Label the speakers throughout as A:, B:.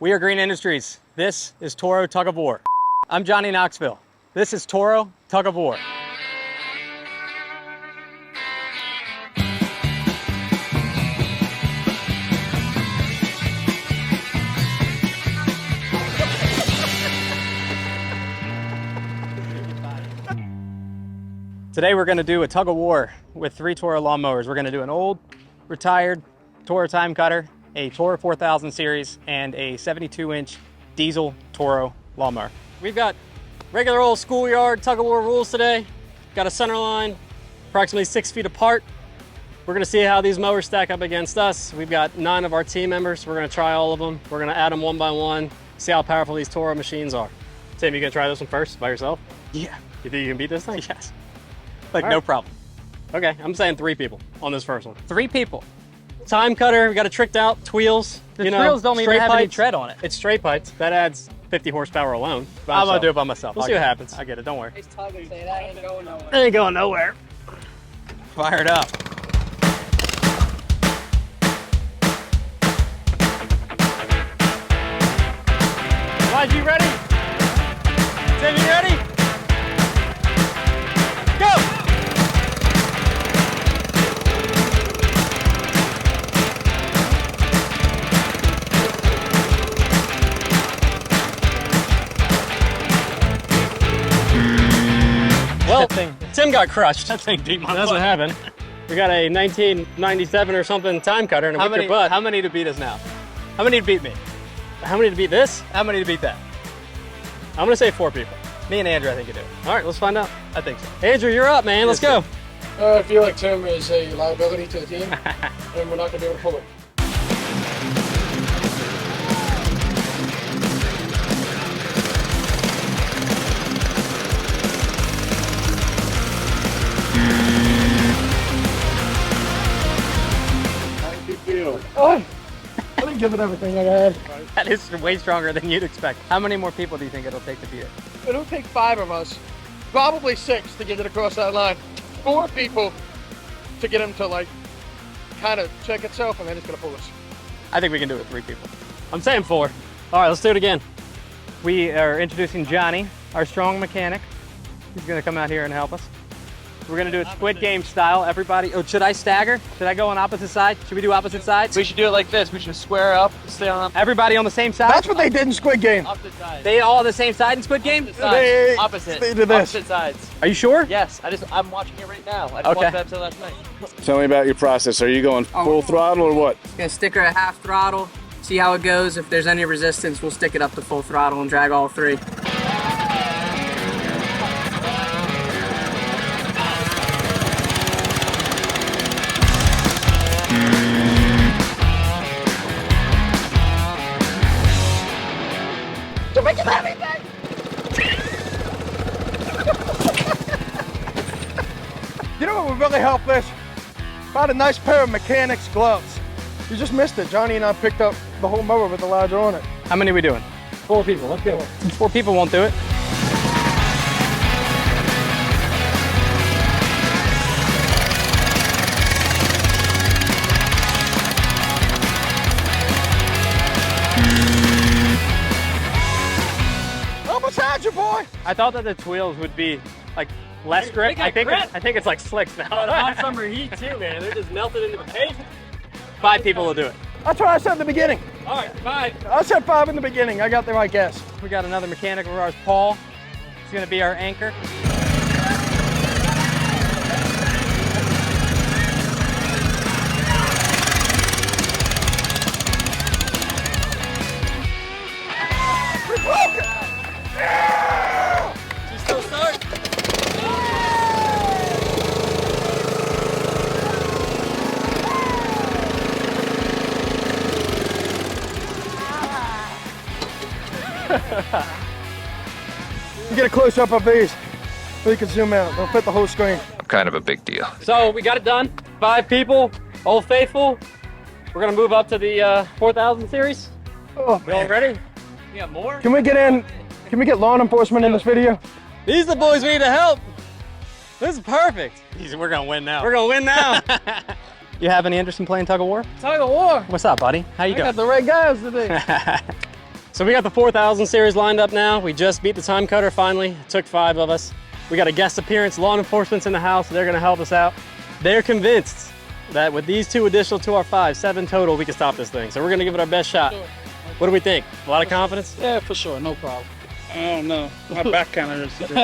A: We are Green Industries. This is Toro Tug-of-War. I'm Johnny Knoxville. This is Toro Tug-of-War. Today we're going to do a tug-of-war with 3 Toro lawnmowers. We're going to do an old, retired Toro TimeCutter, a Toro 4000 series, and a 72-inch diesel Toro lawnmower. We've got regular old schoolyard tug-of-war rules today. Got a center line, approximately 6 feet apart. We're going to see how these mowers stack up against us. We've got 9 of our team members. We're going to try all of them. We're going to add them one by one, see how powerful these Toro machines are. Tim, you going to try this one first by yourself?
B: Yeah.
A: You think you can beat this thing?
B: Yes.
A: Like,
B: All
A: no
B: right.
A: problem. Okay, I'm saying 3 people on this first one.
B: 3 people.
A: TimeCutter, we got it tricked out, tweels.
B: The wheels don't even
A: straight
B: have any
A: pipes.
B: tread on it.
A: It's straight pipes. That adds 50 horsepower alone.
B: I'm gonna do it by myself.
A: We'll see what happens. I get it, don't worry.
B: It ain't going nowhere.
A: Fire it up. Raj, you ready? Tim, you ready? Go! Well, Tim got crushed.
B: That thing beat my
A: That's what happened. We got a 1997 or something TimeCutter and it whipped your butt.
B: How many to beat us now? How many to beat me?
A: How many to beat this?
B: How many to beat that?
A: I'm gonna say 4 people.
B: Me and Andrew, I think you do.
A: All right, let's find out.
B: I think so.
A: Andrew, you're up, man. Let's go.
C: I feel like Tim is a liability to the team, and we're not going to be able to pull it. How do you feel? Oh, I didn't give it everything I had.
A: That is way stronger than you'd expect. How many more people do you think it'll take to beat it?
C: It'll take 5 of us, probably 6 to get it across that line. 4 people to get him to like kind of check itself, and then it's going to pull us.
A: I think we can do it with 3 people. I'm saying 4. All right, let's do it again. We are introducing Johnny, our strong mechanic. He's gonna come out here and help us. We're gonna do it Squid Game style. Everybody, oh, should I stagger? Should I go on opposite sides? Should we do opposite sides?
D: We should do it like this. We should square up, stay on
A: Everybody on the same side?
C: That's what they did in Squid Game.
D: opposite sides.
A: They all on the same side in Squid Game?
D: Opposite sides.
C: They-
D: Opposite.
C: they did this.
D: Opposite sides.
A: Are you sure?
D: Yes. I'm watching it right now. I just
A: Okay.
D: watched that episode last night.
E: Tell me about your process. Are you going full throttle or what?
F: Gonna stick her at half throttle, see how it goes. If there's any resistance, we'll stick it up to full throttle and drag all 3.
C: You know what would really help this? About a nice pair of mechanics gloves. You just missed it. Johnny and I picked up the whole mower with the ladder on it.
A: How many are we doing?
C: 4 people, let's go.
A: 4 people won't do it.
C: Almost had you, boy.
A: I thought that the tweels would be like less grip. I think it's like slicks now.
B: Hot summer heat too, man. They're just melted into the paint.
A: 5 people will do it.
C: That's what I said in the beginning.
B: All right, 5.
C: I said 5 in the beginning. I got the right guess.
A: We got another mechanic of ours, Paul. He's gonna be our anchor.
C: We broke it.
B: You still start?
C: You get a close up of these so you can zoom out. They'll fit the whole screen.
G: Kind of a big deal.
A: So we got it done. 5 people, Old Faithful. We're gonna move up to the 4000 series.
C: Oh,
A: You all ready?
B: You got more?
C: can we get in? Can we get lawn enforcement in this video?
A: These are the boys we need to help. This is perfect.
B: We're gonna win now.
A: We're gonna win now. You have any interest in playing tug of war?
C: Tug of war.
A: What's up, buddy? How you
C: I got
A: doing?
C: the right guys today.
A: So we got the 4000 series lined up now. We just beat the TimeCutter finally. It took 5 of us. We got a guest appearance. Law enforcement's in the house. They're gonna help us out. They're convinced that with these 2 additional to our 5, 7 total, we can stop this thing. So we're gonna give it our best shot.
G: Sure.
A: What do we think? A lot of confidence?
G: Yeah, for sure, no problem. I don't know. My back kind of hurts.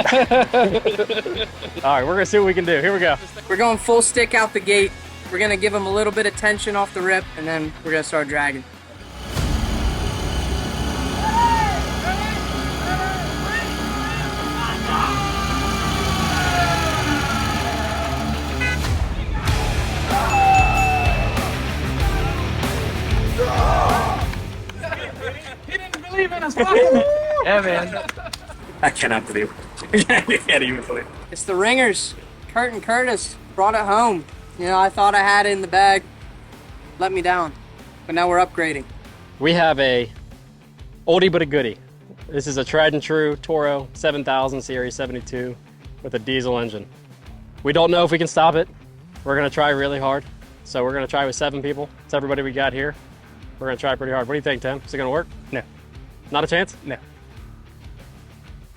A: All right, we're gonna see what we can do. Here we go.
F: We're going full stick out the gate. We're gonna give them a little bit of tension off the rip, and then we're gonna start dragging.
D: Yeah, man.
A: I cannot believe it. I can't even believe it.
F: It's the ringers. Kurt and Curtis brought it home. You know, I thought I had it in the bag. Let me down. But now we're upgrading.
A: We have a oldie but a goodie. This is a tried and true Toro 7000 series 72 with a diesel engine. We don't know if we can stop it. We're gonna try really hard. So we're gonna try with 7 people. It's everybody we got here. We're gonna try pretty hard. What do you think, Tim? Is it gonna work?
B: No.
A: Not a chance?
B: No.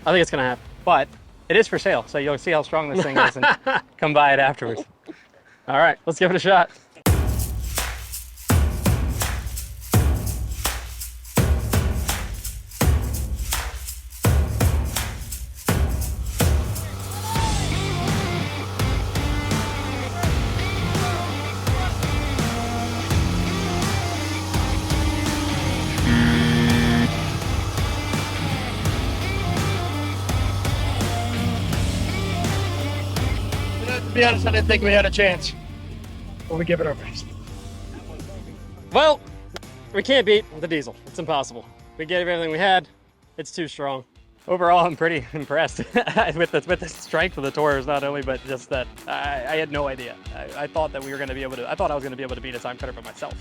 A: I think it's gonna happen.
B: But it is for sale, so you'll see how strong this thing is and come buy it afterwards.
A: All right, let's give it a shot.
C: To be honest, I didn't think we had a chance. But we give it our best.
A: Well, we can't beat the diesel. It's impossible. We gave everything we had. It's too strong.
B: Overall, I'm pretty impressed with the strength of the Toros, not only, but just that I had no idea. I thought that we were going to be able to, I thought I was going to be able to beat a TimeCutter by myself.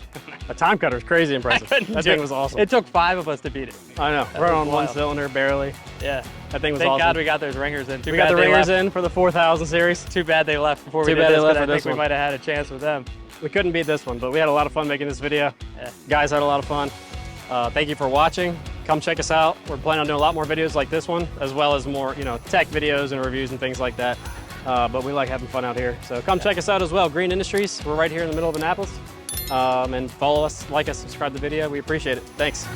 A: A TimeCutter is crazy impressive. That thing was awesome.
B: It took 5 of us to beat it.
A: I know.
B: That
A: We're
B: was
A: on one
B: wild.
A: cylinder, barely.
B: Yeah.
A: That thing was
B: Thank
A: awesome.
B: God we got those ringers in.
A: We got the ringers in for the 4000 series.
B: Too bad they left before we
A: Too
B: did
A: bad
B: this,
A: they left
B: 'cause
A: for
B: I
A: this
B: think we
A: one.
B: might have had a chance with them.
A: We couldn't beat this one, but we had a lot of fun making this video.
B: Yeah.
A: Guys had a lot of fun. Thank you for watching. Come check us out. We're planning on doing a lot more videos like this one, as well as more, tech videos and reviews and things like that. But we like having fun out here. So come check us out as well. Green Industries. We're right here in the middle of Annapolis. And follow us, like us, subscribe to the video. We appreciate it. Thanks.